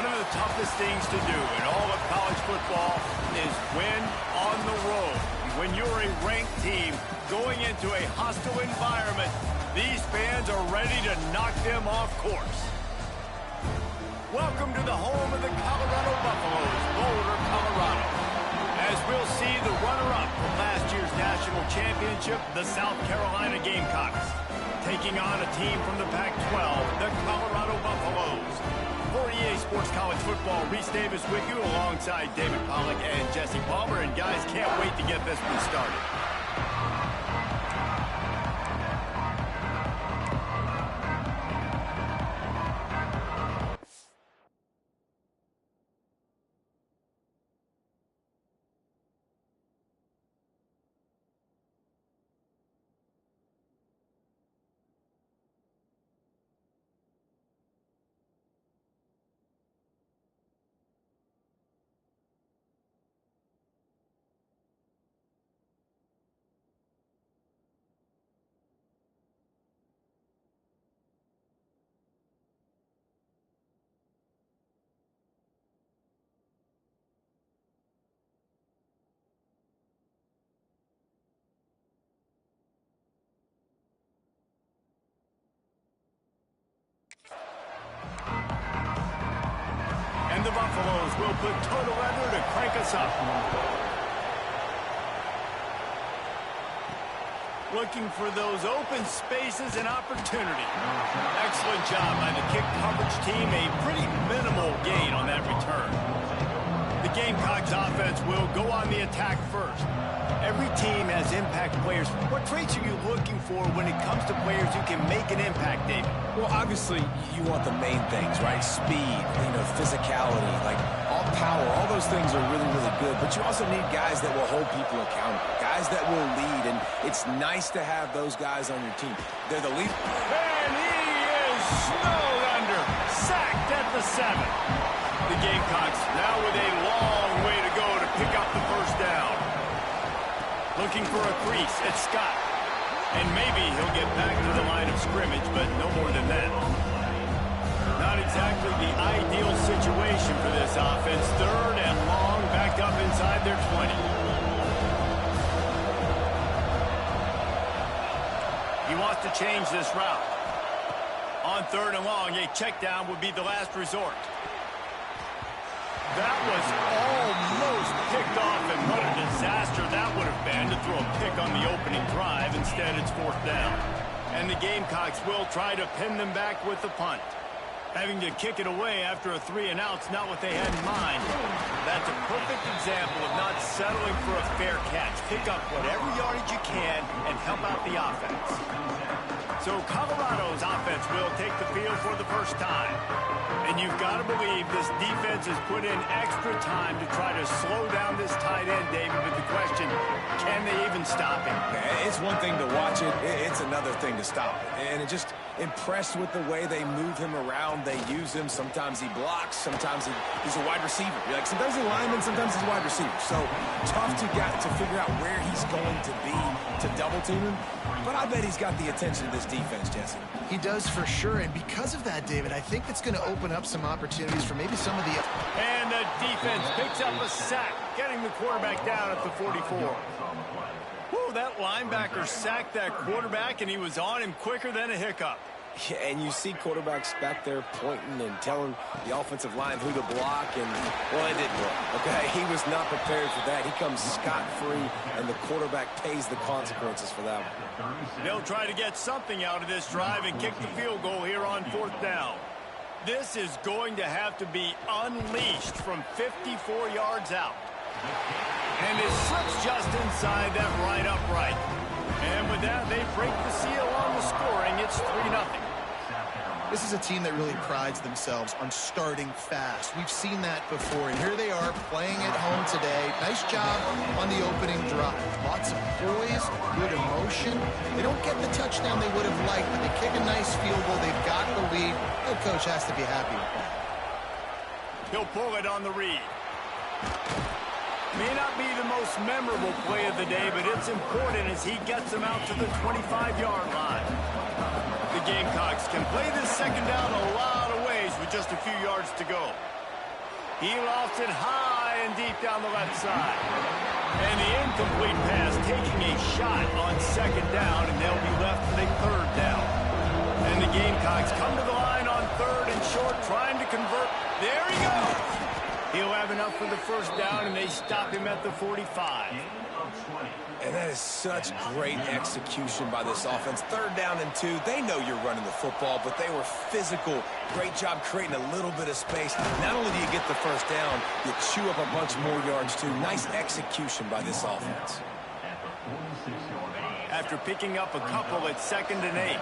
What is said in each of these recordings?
One of the toughest things to do in all of college football is win on the road. When you're a ranked team going into a hostile environment, these fans are ready to knock them off course. Welcome to the home of the Colorado Buffaloes, Boulder, Colorado. As we'll see the runner-up from last year's national championship, the South Carolina Gamecocks, taking on a team from the Pac-12, the Colorado Buffaloes. For EA Sports College Football, Reese Davis with you alongside David Pollack and Jesse Palmer. And guys, can't wait to get this one started. And the Buffaloes will put total leather to crank us up. Looking for those open spaces and opportunity. Excellent job by the kick coverage team. A pretty minimal gain on that return. The Gamecocks offense will go on the attack first. Every team has impact players. What traits are you looking for when it comes to players who can make an impact, David? Well, obviously, you want the main things, right? Speed, physicality, like all power, all those things are really, really good. But you also need guys that will hold people accountable, guys that will lead. And it's nice to have those guys on your team. They're the lead. And he is snowed under. Sacked at the 7. The Gamecocks now with a long way to go to pick up the first down. Looking for a crease, it's Scott. And maybe he'll get back to the line of scrimmage, but no more than that. Not exactly the ideal situation for this offense. 3rd and long, back up inside their 20. He wants to change this route. On 3rd and long, a check down would be the last resort. That was almost picked off, and what a disaster that would have been to throw a pick on the opening drive. Instead, it's 4th down. And the Gamecocks will try to pin them back with the punt. Having to kick it away after a 3-and-out's not what they had in mind. That's a perfect example of not settling for a fair catch. Pick up whatever yardage you can and help out the offense. So Colorado's offense will take the field for the first time. And you've got to believe this defense has put in extra time to try to slow down this tight end, David, with the question, can they even stop him? It's one thing to watch it. It's another thing to stop it. And it just impressed with the way they move him around. They use him. Sometimes he blocks. Sometimes he's a wide receiver. Like sometimes he's a lineman. Sometimes he's a wide receiver. So tough to figure out where he's going to be to double team him. But I bet he's got the attention of this defense, Jesse. He does for sure. And because of that, David, I think it's going to open up some opportunities for maybe some of the... And the defense picks up a sack, getting the quarterback down at the 44. Whoa, that linebacker sacked that quarterback, and he was on him quicker than a hiccup. Yeah, and you see quarterbacks back there pointing and telling the offensive line who to block, and, well, it didn't work, okay? He was not prepared for that. He comes scot-free, and the quarterback pays the consequences for that one. They'll try to get something out of this drive and kick the field goal here on 4th down. This is going to have to be unleashed from 54 yards out. And it slips just inside that right upright. And with that, they break the seal on the scoring. It's 3-0. This is a team that really prides themselves on starting fast. We've seen that before, and here they are playing at home today. Nice job on the opening drive. Lots of poise, good emotion. They don't get the touchdown they would have liked, but they kick a nice field goal. They've got the lead. The coach has to be happy with that. He'll pull it on the read. May not be the most memorable play of the day, but it's important as he gets them out to the 25-yard line. The Gamecocks can play this second down a lot of ways with just a few yards to go. He lost it high and deep down the left side. And the incomplete pass taking a shot on second down, and they'll be left with a third down. And the Gamecocks come to the line on third and short, trying to convert. There he goes. He'll have enough for the first down, and they stop him at the 45. And that is such great execution by this offense. Third down and 2. They know you're running the football, but they were physical. Great job creating a little bit of space. Not only do you get the first down, you chew up a bunch more yards, too. Nice execution by this offense. After picking up a couple at 2nd and 8.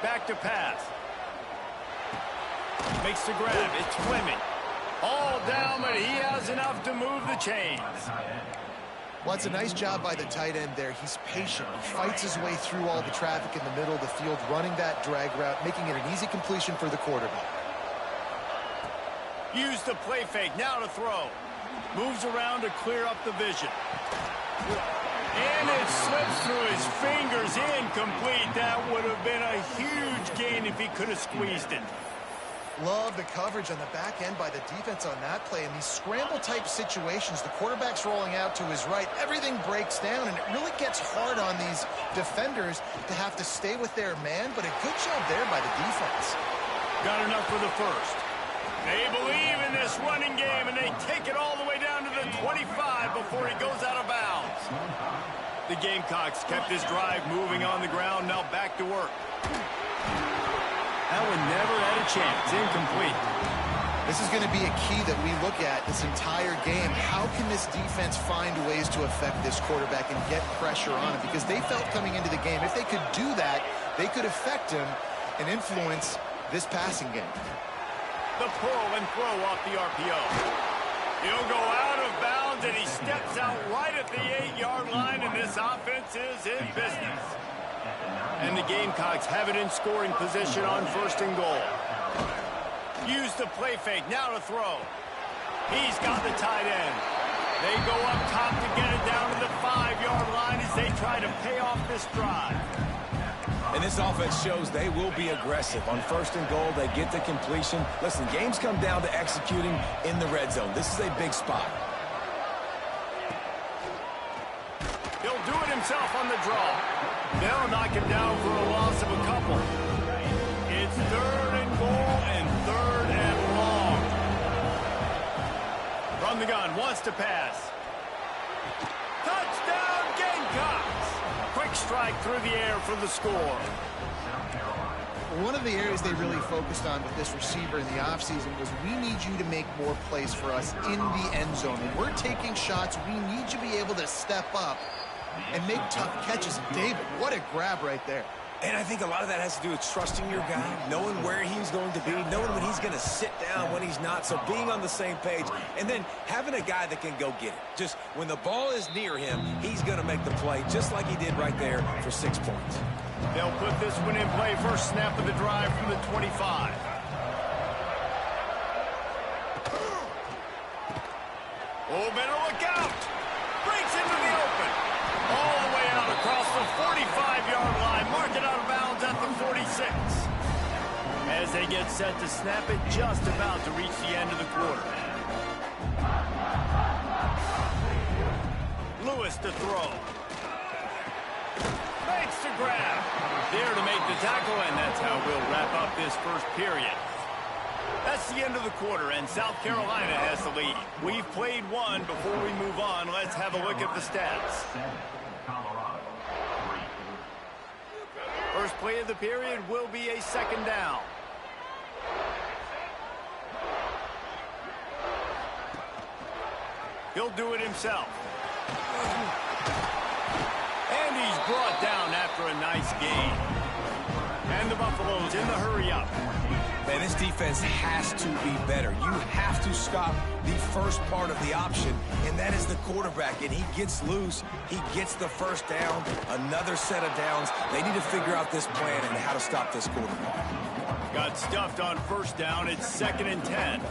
Back to pass. Makes the grab. It's Fleming. All down, but he has enough to move the chains. Well, it's a nice job by the tight end there. He's patient. He fights his way through all the traffic in the middle of the field, running that drag route, making it an easy completion for the quarterback. Use the play fake. Now to throw. Moves around to clear up the vision. And it slips through his fingers. Incomplete. That would have been a huge gain if he could have squeezed it. Love the coverage on the back end by the defense on that play. In these scramble-type situations, the quarterback's rolling out to his right. Everything breaks down, and it really gets hard on these defenders to have to stay with their man, but a good job there by the defense. Got enough for the first. They believe in this running game, and they take it all the way down to the 25 before he goes out of bounds. The Gamecocks kept this drive moving on the ground, now back to work. That one never had a chance. Incomplete. This is going to be a key that we look at this entire game. How can this defense find ways to affect this quarterback and get pressure on him? Because they felt coming into the game, if they could do that, they could affect him and influence this passing game. The pull and throw off the RPO. He'll go out of bounds, and he steps out right at the 8-yard line, and this offense is in business. And the Gamecocks have it in scoring position on 1st and goal. Use the play fake. Now to throw. He's got the tight end. They go up top to get it down to the 5-yard line as they try to pay off this drive. And this offense shows they will be aggressive. On 1st and goal, they get the completion. Listen, games come down to executing in the red zone. This is a big spot. He'll do it himself on the draw. They'll knock him down for a loss of a couple. It's 3rd and goal and 3rd and long. From the gun, wants to pass. Touchdown, Gamecocks! Quick strike through the air for the score. One of the areas they really focused on with this receiver in the offseason was we need you to make more plays for us in the end zone. When we're taking shots, we need you to be able to step up and make tough catches. David, what a grab right there. And I think a lot of that has to do with trusting your guy, knowing where he's going to be, knowing when he's going to sit down, when he's not, so being on the same page, and then having a guy that can go get it. Just when the ball is near him, he's going to make the play, just like he did right there for 6 points. They'll put this one in play. First snap of the drive from the 25. Oh, better look out. Breaks into the open. All the way out across the 45-yard line. Mark it out of bounds at the 46. As they get set to snap it, just about to reach the end of the quarter. Lewis to throw. Makes the grab. There to make the tackle, and that's how we'll wrap up this first period. That's the end of the quarter, and South Carolina has the lead. We've played one. Before we move on, let's have a look at the stats. First play of the period will be a 2nd down. He'll do it himself. And he's brought down after a nice gain. And the Buffaloes in the hurry-up. Man, this defense has to be better. You have to stop the first part of the option, and that is the quarterback. And he gets loose. He gets the first down, another set of downs. They need to figure out this plan and how to stop this quarterback. Got stuffed on 1st down. It's 2nd and 10.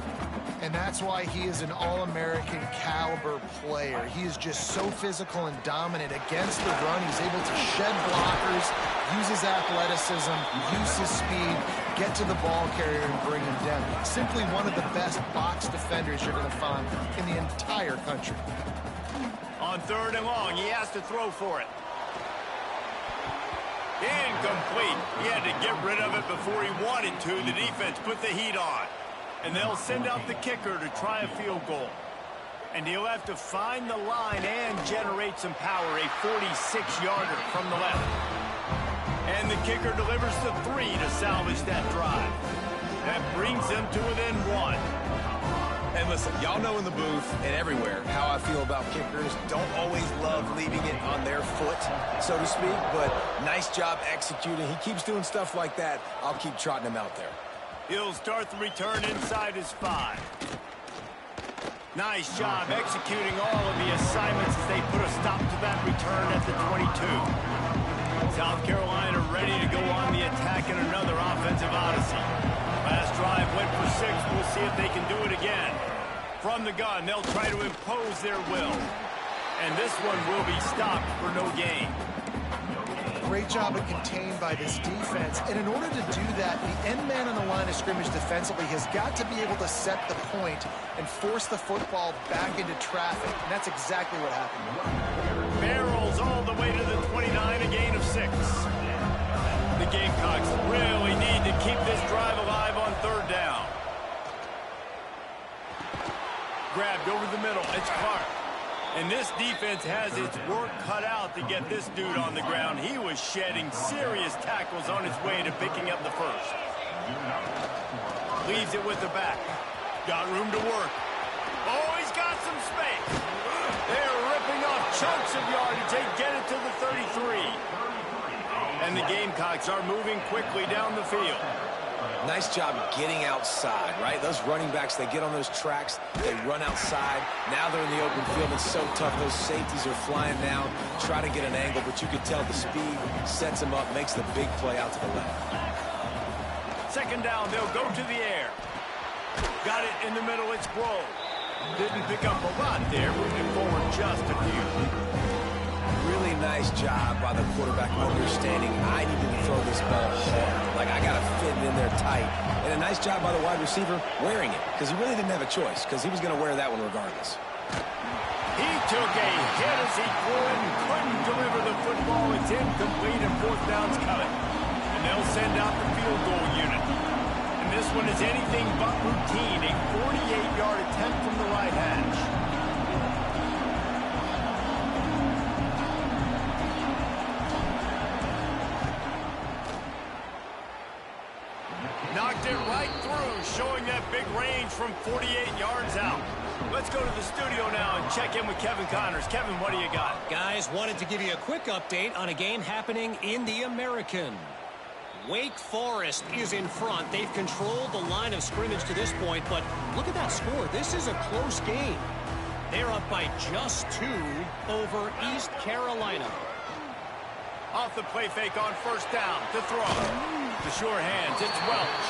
And that's why he is an All-American caliber player. He is just so physical and dominant against the run. He's able to shed blockers, use his athleticism, use his speed, get to the ball carrier and bring him down. Simply one of the best box defenders you're going to find in the entire country. On 3rd and long, he has to throw for it. Incomplete. He had to get rid of it before he wanted to. The defense put the heat on. And they'll send out the kicker to try a field goal. And he'll have to find the line and generate some power. A 46-yarder from the left. And the kicker delivers the 3 to salvage that drive. That brings them to within 1. And listen, y'all know in the booth and everywhere how I feel about kickers. Don't always love leaving it on their foot, so to speak, but nice job executing. He keeps doing stuff like that. I'll keep trotting him out there. He'll start the return inside his 5. Nice job executing all of the assignments as they put a stop to that return at the 22. South Carolina ready to go on the attack in another offensive odyssey. Last drive went for 6. We'll see if they can do it again. From the gun, they'll try to impose their will. And this one will be stopped for no gain. Great job of contained by this defense. And in order to do that, the end man on the line of scrimmage defensively has got to be able to set the point and force the football back into traffic. And that's exactly what happened. Barrels all the way to the 29, a gain of 6. The Gamecocks really need to keep this drive alive on 3rd down. Grabbed over the middle. It's Clark. And this defense has its work cut out to get this dude on the ground. He was shedding serious tackles on his way to picking up the first. Leaves it with the back. Got room to work. Oh, he's got some space. They're ripping off chunks of yardage. They get it to the 33. And the Gamecocks are moving quickly down the field. Nice job getting outside, right? Those running backs, they get on those tracks, they run outside. Now they're in the open field. It's so tough. Those safeties are flying down, try to get an angle, but you can tell the speed sets them up, makes the big play out to the left. 2nd down, they'll go to the air. Got it in the middle, it's Grove. Didn't pick up a lot there, moving forward just a few. Really nice job by the quarterback understanding I need to throw this ball hard. Like, I got to fit it in there tight. And a nice job by the wide receiver wearing it, because he really didn't have a choice, because he was going to wear that one regardless. He took a hit as he threw it and couldn't deliver the football. It's incomplete and 4th down's coming. And they'll send out the field goal unit. And this one is anything but routine. A 48-yard attempt from the right hash. Knocked it right through, showing that big range from 48 yards out. Let's go to the studio now and check in with Kevin Connors. Kevin, what do you got? Guys, wanted to give you a quick update on a game happening in the American. Wake Forest is in front. They've controlled the line of scrimmage to this point, but look at that score. This is a close game. They're up by just 2 over East Carolina. Off the play fake on 1st down to throw. The sure hands, it's Welch.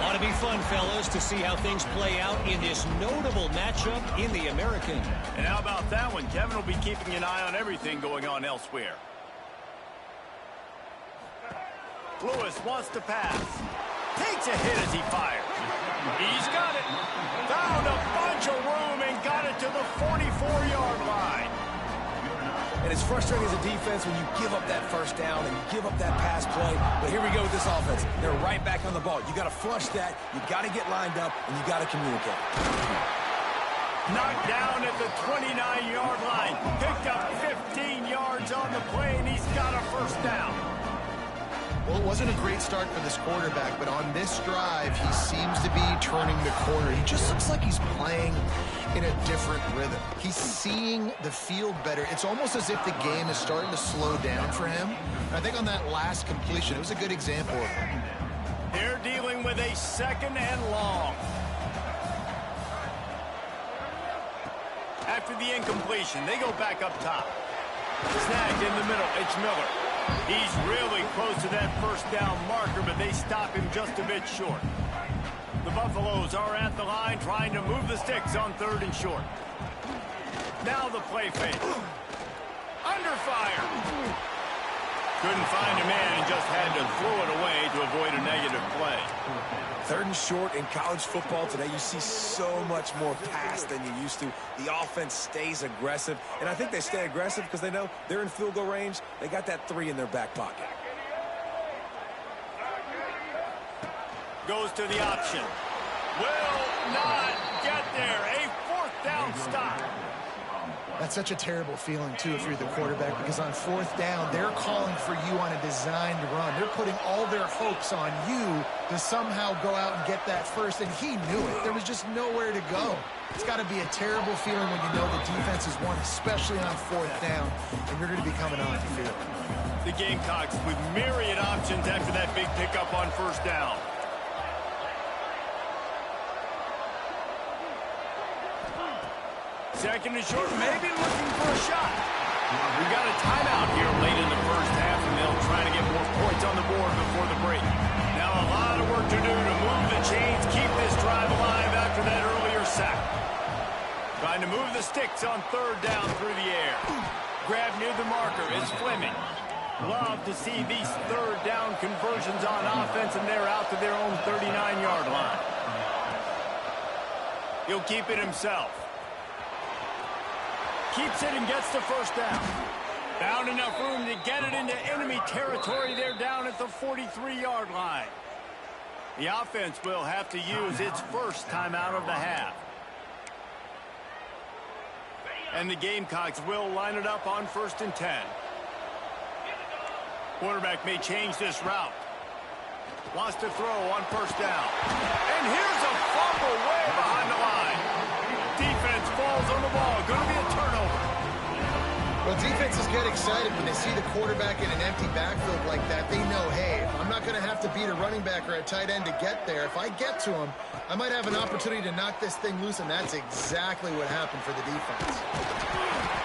Ought to be fun, fellas, to see how things play out in this notable matchup in the American. And how about that one? Kevin will be keeping an eye on everything going on elsewhere. Lewis wants to pass. Takes a hit as he fires. He's got it. Found a bunch of room and got it to the 44-yard line. And it's frustrating as a defense when you give up that 1st down and you give up that pass play. But here we go with this offense. They're right back on the ball. You got to flush that. You got to get lined up, and you got to communicate. Knocked down at the 29-yard line. Picked up 15 yards on the play, and he's got a 1st down. Well, it wasn't a great start for this quarterback, but on this drive, he seems to be turning the corner. He just looks like he's playing in a different rhythm. He's seeing the field better. It's almost as if the game is starting to slow down for him. And I think on that last completion, it was a good example of it. They're dealing with a 2nd and long. After the incompletion, they go back up top. Snagged in the middle, it's Miller. He's really close to that 1st down marker, but they stop him just a bit short. The Buffaloes are at the line trying to move the sticks on 3rd and short. Now the play fake. Under fire. Couldn't find a man and just had to throw it away to avoid a negative play. 3rd and short in college football today. You see so much more pass than you used to. The offense stays aggressive, and I think they stay aggressive because they know they're in field goal range. They got that 3 in their back pocket. Goes to the option. Will not get there. A 4th down stop. That's such a terrible feeling, too, if you're the quarterback, because on 4th down, they're calling for you on a designed run. They're putting all their hopes on you to somehow go out and get that first, and he knew it. There was just nowhere to go. It's got to be a terrible feeling when you know the defense is won, especially on 4th down, and you're going to be coming on the field. The Gamecocks with myriad options after that big pickup on 1st down. Second and short, maybe looking for a shot. We got a timeout here late in the 1st half, and they'll try to get more points on the board before the break. Now a lot of work to do to move the chains, keep this drive alive after that earlier sack. Trying to move the sticks on 3rd down through the air. Grab near the marker is Fleming. Love to see these 3rd down conversions on offense, and they're out to their own 39-yard line. He'll keep it himself. Keeps it and gets the 1st down. Found enough room to get it into enemy territory. They're down at the 43-yard line. The offense will have to use its 1st timeout of the half. And the Gamecocks will line it up on 1st and 10. Quarterback may change this route. Wants to throw on 1st down. And here's a fumble way behind the line. Defense falls on the ball. Going to be a turnover. Well, defenses get excited when they see the quarterback in an empty backfield like that. They know, hey, I'm not going to have to beat a running back or a tight end to get there. If I get to him, I might have an opportunity to knock this thing loose, and that's exactly what happened for the defense.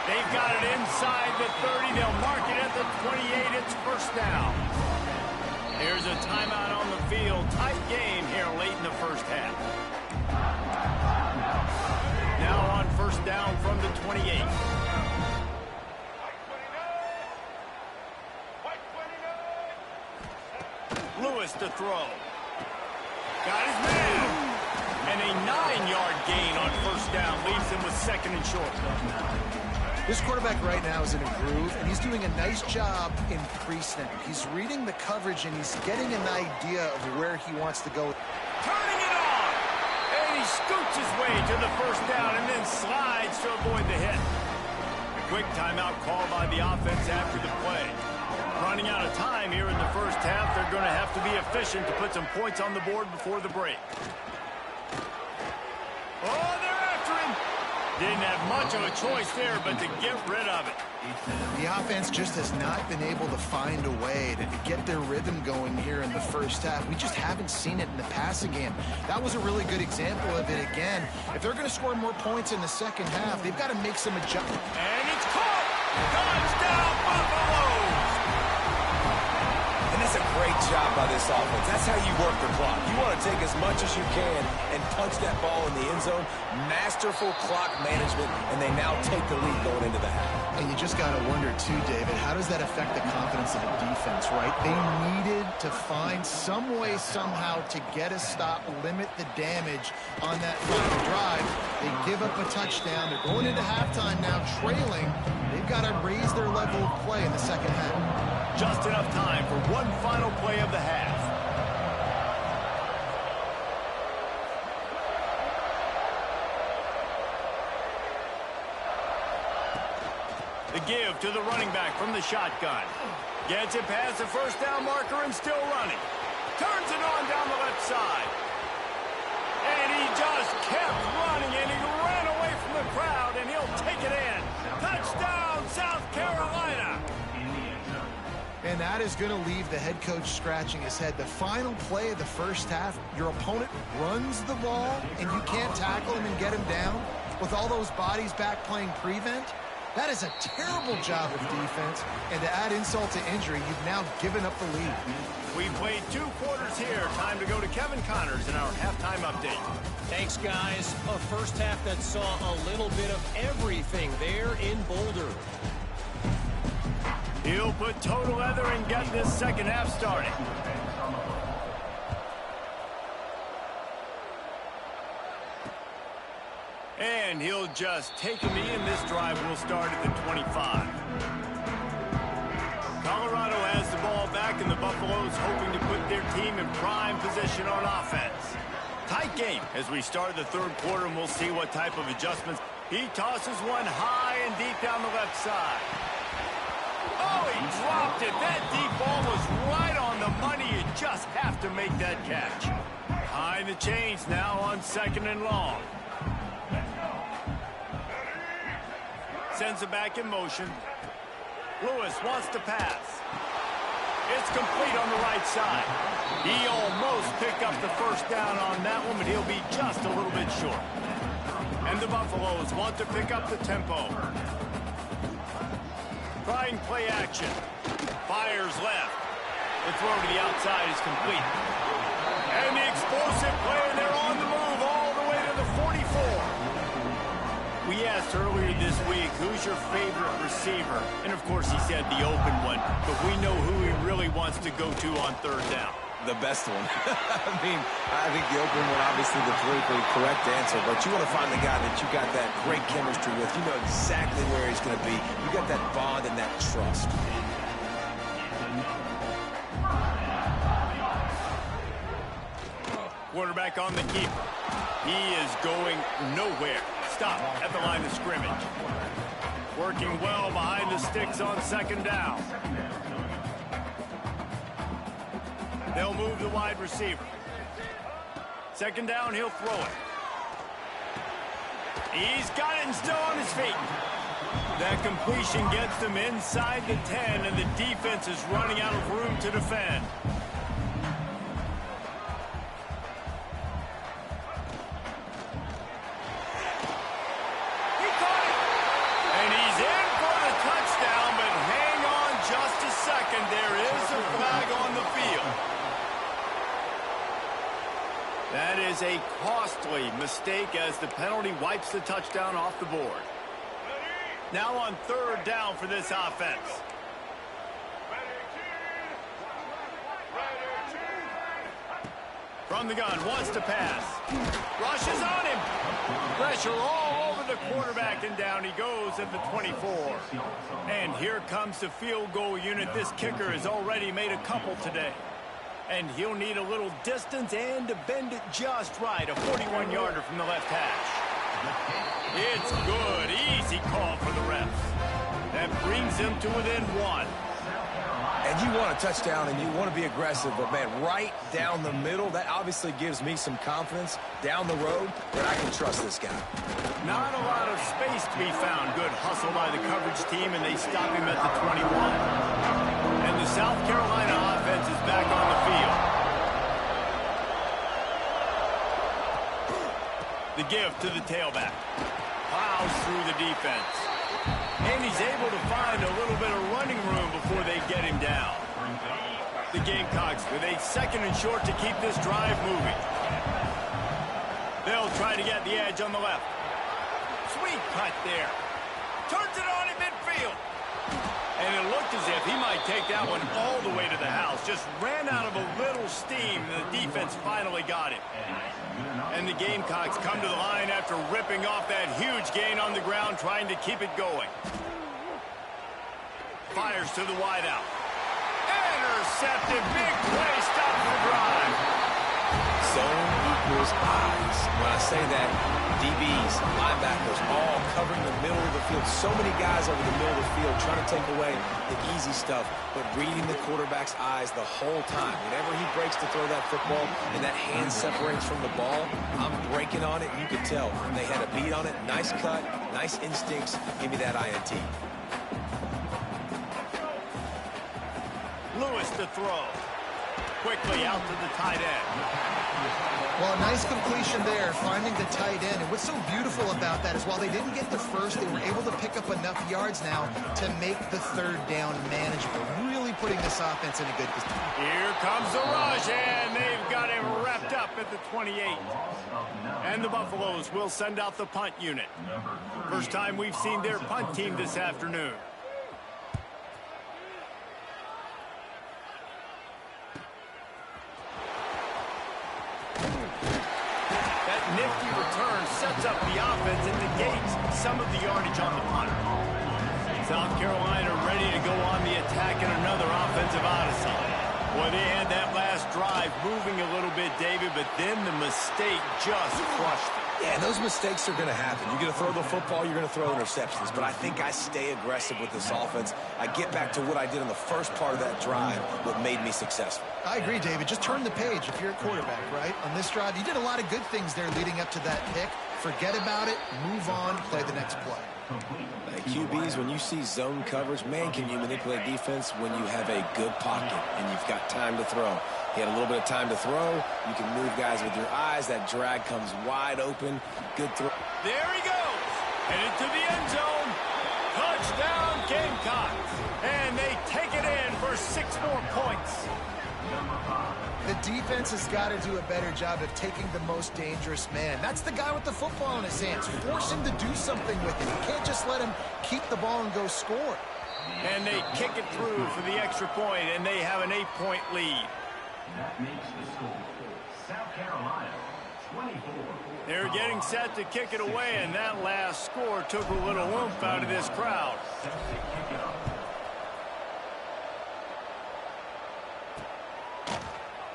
They've got it inside the 30. They'll mark it at the 28. It's 1st down. Here's a timeout on the field. Tight game here late in the 1st half. Now on 1st down from the 28. Lewis to throw. Got his man. And a 9-yard gain on 1st down leaves him with 2nd and short. This quarterback right now is in a groove, and he's doing a nice job in pre-snap. He's reading the coverage, and he's getting an idea of where he wants to go. Turning it on. And he scoots his way to the 1st down and then slides to avoid the hit. A quick timeout called by the offense after the play. Running out of time here in the 1st half. They're going to have to be efficient to put some points on the board before the break. Oh, they're after him. Didn't have much of a choice there, but to get rid of it. The offense just has not been able to find a way to get their rhythm going here in the 1st half. We just haven't seen it in the passing game. That was a really good example of it again. If they're going to score more points in the 2nd half, they've got to make some adjustments. And it's caught. Touchdown, Buffaloes. And that's a great job by this offense. That's how you work the clock. You want to take as much as you can and punch that ball in the end zone. Masterful clock management, and they now take the lead going into the half. And you just got to wonder, too, David, how does that affect the confidence of the defense, right? They needed to find some way, somehow, to get a stop, limit the damage on that final drive. They give up a touchdown. They're going into halftime now, trailing. They've got to raise their level of play in the 2nd half. Just enough time for one final play of the half. The give to the running back from the shotgun. Gets it past the 1st down marker and still running. Turns it on down the left side. And he just kept running, and he ran away from the crowd, and he'll take it in. Touchdown, South Carolina. And that is going to leave the head coach scratching his head. The final play of the 1st half, your opponent runs the ball, and you can't tackle him and get him down with all those bodies back playing prevent. That is a terrible job of defense. And to add insult to injury, you've now given up the lead. We played 2 quarters here. Time to go to Kevin Connors in our halftime update. Thanks, guys. A 1st half that saw a little bit of everything there in Boulder. He'll put total leather and get this second half started. And he'll just take him in. This drive will start at the 25. Colorado has the ball back, and the Buffaloes hoping to put their team in prime position on offense. Tight game as we start the third quarter, and we'll see what type of adjustments. He tosses one high and deep down the left side. Oh, he dropped it. That deep ball was right on the money. You just have to make that catch. High in the chains now on 2nd and long. Sends it back in motion. Lewis wants to pass. It's complete on the right side. He almost picked up the first down on that one, but he'll be just a little bit short. And the Buffaloes want to pick up the tempo. Trying play action. Fires left. The throw to the outside is complete. And the explosive play, and they're on the move all the way to the 44. We asked earlier this week, who's your favorite receiver? And, of course, he said the open one. But we know who he really wants to go to on third down. The best one. I think the open one, obviously the politically correct answer, but you want to find the guy that you got that great chemistry with. You know exactly where he's going to be. You got that bond and that trust. Quarterback on the keeper. He is going nowhere. Stop at the line of scrimmage. Working well behind the sticks on 2nd down. They'll move the wide receiver. 2nd down, he'll throw it. He's got it and still on his feet. That completion gets them inside the 10, and the defense is running out of room to defend. He caught it. And he's in for the touchdown, but hang on just a second. There is a flag on the field. That is a costly mistake as the penalty wipes the touchdown off the board. Now on 3rd down for this offense. From the gun, wants to pass. Rushes on him. Pressure all over the quarterback, and down he goes at the 24. And here comes the field goal unit. This kicker has already made a couple today. And he'll need a little distance and to bend it just right. A 41-yarder from the left hash. It's good. Easy call for the refs. That brings him to within 1. And you want a touchdown and you want to be aggressive, but, man, right down the middle, that obviously gives me some confidence down the road that I can trust this guy. Not a lot of space to be found. Good hustle by the coverage team, and they stop him at the 21. And the South Carolina offense is back on the field. The give to the tailback. Plows through the defense. And he's able to find a little bit of running room before they get him down. The Gamecocks with a 2nd and short to keep this drive moving. They'll try to get the edge on the left. Sweet cut there. Turns it on in midfield. And it looked as if he might take that one all the way to the house. Just ran out of a little steam. The defense finally got it. And the Gamecocks come to the line after ripping off that huge gain on the ground, trying to keep it going. Fires to the wideout. Intercepted. Big play. Stops the drive. Zone equals eyes. When I say that, DBs, linebackers, all covering the middle of the field. So many guys over the middle of the field trying to take away the easy stuff, but reading the quarterback's eyes the whole time. Whenever he breaks to throw that football and that hand separates from the ball, I'm breaking on it. You can tell they had a beat on it. Nice cut, nice instincts. Give me that INT. Lewis to throw. Quickly out to the tight end. Well, a nice completion there, finding the tight end. And what's so beautiful about that is while they didn't get the first, they were able to pick up enough yards now to make the 3rd down manageable. Really putting this offense in a good position. Here comes the rush, and they've got him wrapped up at the 28. And the Buffaloes will send out the punt unit. First time we've seen their punt team this afternoon. nifty return sets up the offense and negates some of the yardage on the punt. South Carolina ready to go on the attack in another offensive odyssey. Well, they had that last drive moving a little bit, David, but then the mistake just crushed them. Yeah, and those mistakes are going to happen. You're going to throw the football, you're going to throw interceptions. But I think I stay aggressive with this offense. I get back to what I did in the first part of that drive, what made me successful. I agree, David. Just turn the page if you're a quarterback, right? On this drive, you did a lot of good things there leading up to that pick. Forget about it, move on, play the next play. QBs, when you see zone coverage, man, can you manipulate defense when you have a good pocket and you've got time to throw. He had a little bit of time to throw. You can move guys with your eyes. That drag comes wide open. Good throw. There he goes. Headed to the end zone. Touchdown, Gamecocks. And they take it in for 6 more points. The defense has got to do a better job of taking the most dangerous man. That's the guy with the football in his hands. Force him to do something with it. You can't just let him keep the ball and go score. And they kick it through for the extra point, and they have an 8-point lead. That makes the score South Carolina 24. They're getting set to kick it away, and that last score took a little oomph out of this crowd.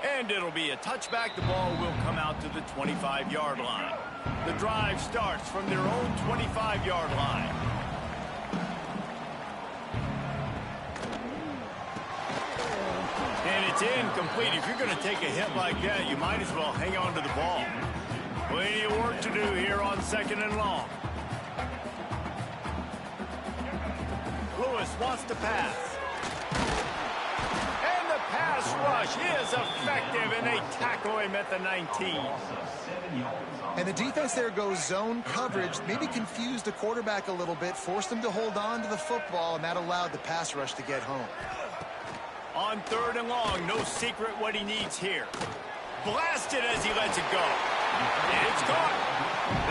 And it'll be a touchback. The ball will come out to the 25-yard line. The drive starts from their own 25-yard line. And it's incomplete. If you're going to take a hit like that, you might as well hang on to the ball. Plenty of work to do here on 2nd and long. Lewis wants to pass. And the pass rush is effective, and they tackle him at the 19. And the defense there goes zone coverage, maybe confused the quarterback a little bit, forced him to hold on to the football, and that allowed the pass rush to get home. On 3rd and long, no secret what he needs here. Blasted as he lets it go. And it's caught.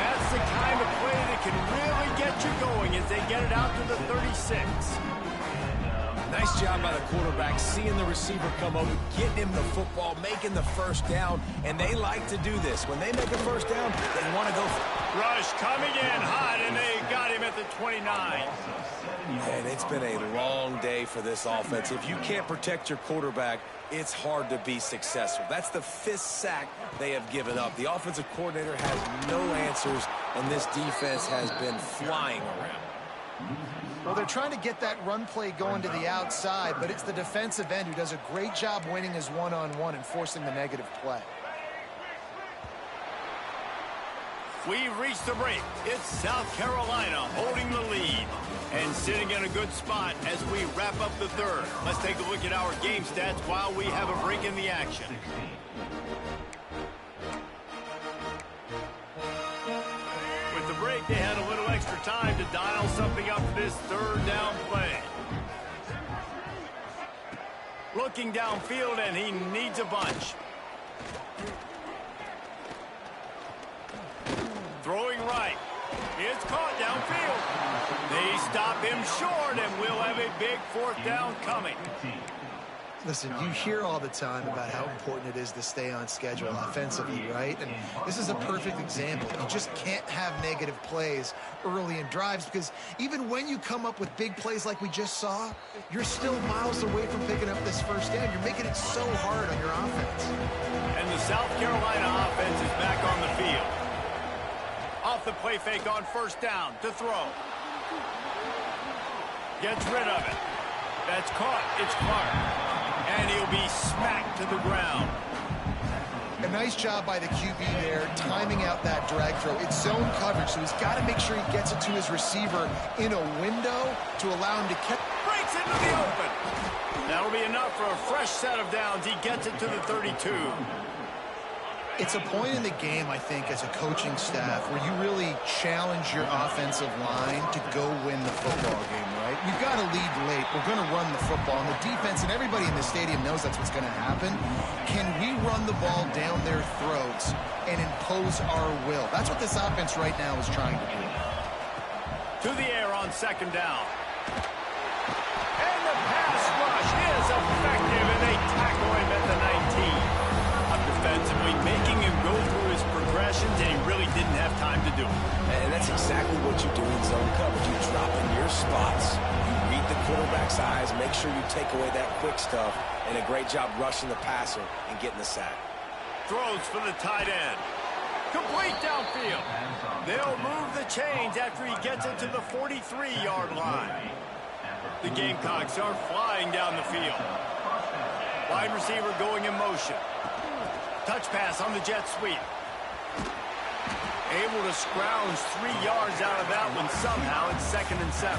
That's the kind of play that can really get you going as they get it out to the 36. Nice job by the quarterback, seeing the receiver come over, getting him the football, making the first down, and they like to do this. When they make a first down, they want to go for it. Rush coming in hot, and they got him at the 29. And it's been a long day for this offense. If you can't protect your quarterback, it's hard to be successful. That's the 5th sack they have given up. The offensive coordinator has no answers, and this defense has been flying around. Well, they're trying to get that run play going to the outside, but it's the defensive end who does a great job winning his one-on-one and forcing the negative play. We've reached the break. It's South Carolina holding the lead and sitting in a good spot as we wrap up the 3rd. Let's take a look at our game stats while we have a break in the action. With the break, they had a little extra time to dial something up for this 3rd down play. Looking downfield, and he needs a bunch. Throwing right. It's caught downfield. They stop him short, and we'll have a big 4th down coming. Listen, you hear all the time about how important it is to stay on schedule offensively, right? And this is a perfect example. You just can't have negative plays early in drives because even when you come up with big plays like we just saw, you're still miles away from picking up this first down. You're making it so hard on your offense. And the South Carolina offense is back on the field. Off the play fake on 1st down to throw. Gets rid of it. That's caught. It's Clark. And he'll be smacked to the ground. A nice job by the QB there, timing out that drag throw. It's zone coverage, so he's got to make sure he gets it to his receiver in a window to allow him to catch. Breaks into the open. That'll be enough for a fresh set of downs. He gets it to the 32. It's a point in the game, I think, as a coaching staff where you really challenge your offensive line to go win the football game, right? We've got to lead late. We're going to run the football. And the defense and everybody in the stadium knows that's what's going to happen. Can we run the ball down their throats and impose our will? That's what this offense right now is trying to do. To the air on 2nd down. And the pass rush is effective, and they tackle him at the 19. Defensively, making him go through his progression. progressions, and he really didn't have time to do it. And that's exactly what you do in zone coverage. You drop in your spots, you read the quarterback's eyes, make sure you take away that quick stuff, and a great job rushing the passer and getting the sack. Throws for the tight end. Complete downfield. They'll move the chains after he gets it to the 43-yard line. The Gamecocks are flying down the field. Wide receiver going in motion. Touch pass on the jet sweep. Able to scrounge 3 yards out of that one somehow. It's 2nd and 7.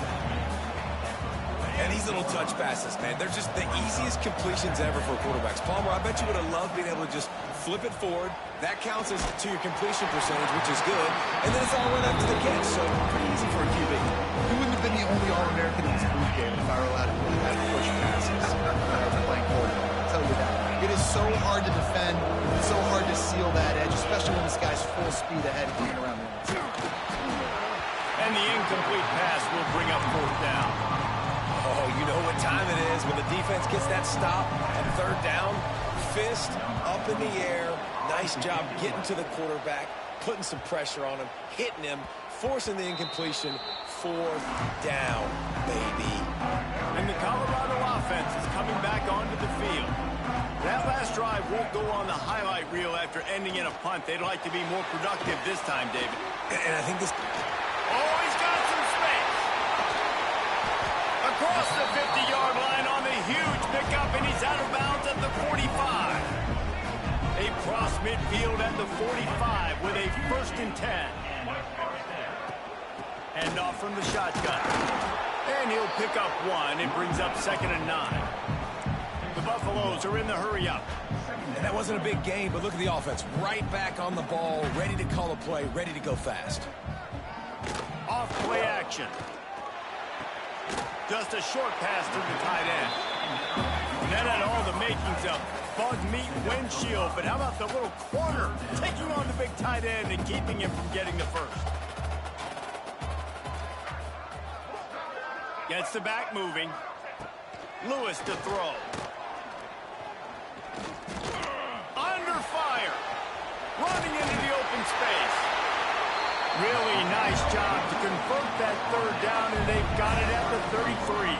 And these little touch passes, man, they're just the easiest completions ever for quarterbacks. Palmer, I bet you would have loved being able to just flip it forward. That counts as to your completion percentage, which is good. And then it's all run up to the catch, so pretty easy for a QB. He wouldn't have been the only All-American in this boot game if I were allowed to really have push passes when I was playing quarterback. I'll tell you that. It is so hard to defend. It's so hard to seal that edge, especially when this guy's full speed ahead and getting around the outside. And the incomplete pass will bring up 4th down. Oh, you know what time it is when the defense gets that stop on 3rd down. Fist up in the air. Nice job getting to the quarterback, putting some pressure on him, hitting him, forcing the incompletion. 4th down, baby. And the Colorado offense is coming back onto the field. That last drive won't go on the highlight reel after ending in a punt. They'd like to be more productive this time, David. And I think this... Oh, he's got some space. Across the 50-yard line on the huge pickup, and he's out of bounds at the 45. Across midfield at the 45 with a 1st and 10. Hand off from the shotgun. And he'll pick up 1. It brings up 2nd and 9. The Buffaloes are in the hurry-up. And that wasn't a big game, but look at the offense. Right back on the ball, ready to call a play, ready to go fast. Off play action. Just a short pass to the tight end. And that had all the makings of bug meat windshield, but how about the little corner taking on the big tight end and keeping him from getting the first? Gets the back moving. Lewis to throw. Under fire. Running into the open space. Really nice job to convert that 3rd down, and they've got it at the 33.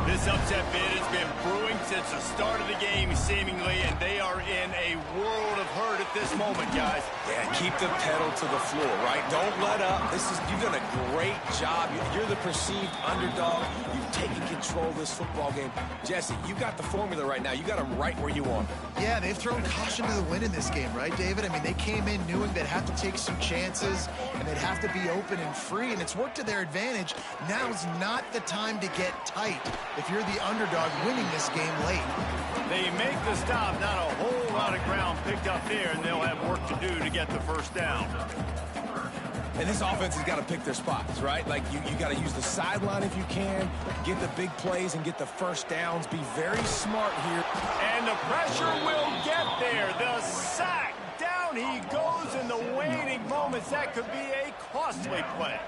This upset bid has been brewing since the start of the game, seemingly, and they are in a world of hurt at this moment, guys. Yeah, keep the pedal to the floor, right? Don't let up. You've done a great job. You're the perceived underdog. You've taken control of this football game. Jesse, you got the formula right now. You got them right where you want them. Yeah, they've thrown caution to the wind in this game, right, David? I mean, they came in knowing they'd have to take some chances, and they'd have to be open and free, and it's worked to their advantage. Now's not the time to get tight if you're the underdog winning this game late. They make the stop, not a whole lot of ground picked up there, and they'll have work to do to get the 1st down. And this offense has got to pick their spots, right? Like, you got to use the sideline if you can, get the big plays and get the 1st downs. Be very smart here. And the pressure will get there. The sack. Down he goes in the waning moments. That could be a costly play.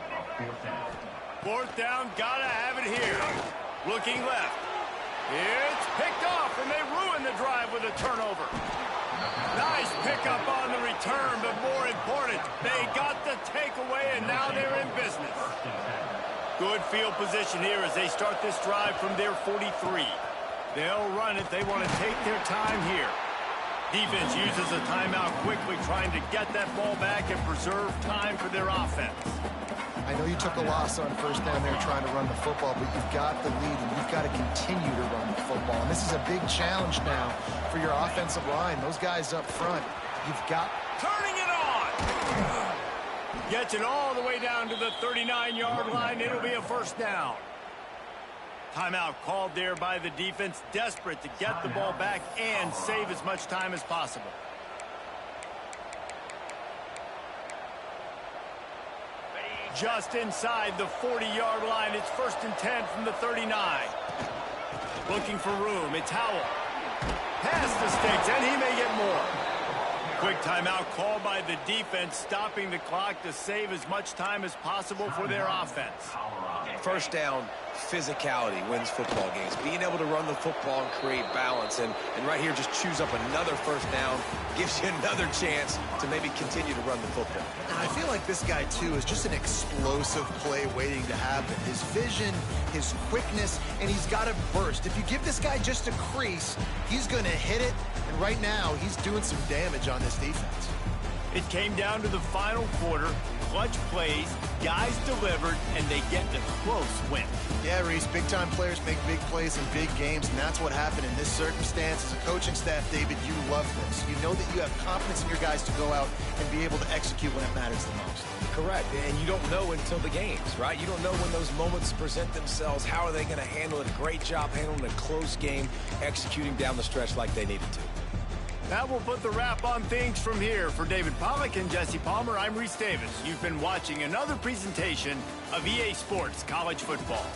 4th down, gotta have it here. Looking left. It's picked off, and they ruin the drive with a turnover. Nice pickup on the return, but more important, they got the takeaway, and now they're in business. Good field position here as they start this drive from their 43. They'll run it. They want to take their time here. Defense uses a timeout quickly, trying to get that ball back and preserve time for their offense. I know you took a loss on 1st down there trying to run the football, but you've got the lead, and you've got to continue to run the football. And this is a big challenge now for your offensive line. Those guys up front, you've got... Turning it on! Gets it all the way down to the 39-yard line. It'll be a 1st down. Timeout called there by the defense, desperate to get the ball back and save as much time as possible. Just inside the 40-yard line. It's 1st and 10 from the 39. Looking for room. It's Howell. Pass the sticks, and he may get more. Quick timeout called by the defense, stopping the clock to save as much time as possible for their offense. First down, physicality wins football games. Being able to run the football and create balance. And right here, just choose up another first down, gives you another chance to maybe continue to run the football. I feel like this guy, too, is just an explosive play waiting to happen. His vision, his quickness, and he's got a burst. If you give this guy just a crease, he's going to hit it. And right now, he's doing some damage on this defense. It came down to the final quarter. Clutch plays, guys delivered, and they get a close win. Yeah, Reese, big-time players make big plays in big games, and that's what happened in this circumstance. As a coaching staff, David, you love this. You know that you have confidence in your guys to go out and be able to execute when it matters the most. Correct, and you don't know until the games, right? You don't know when those moments present themselves. How are they going to handle it? Great job handling a close game, executing down the stretch like they needed to. That will put the wrap on things from here. For David Pollack and Jesse Palmer, I'm Reese Davis. You've been watching another presentation of EA Sports College Football.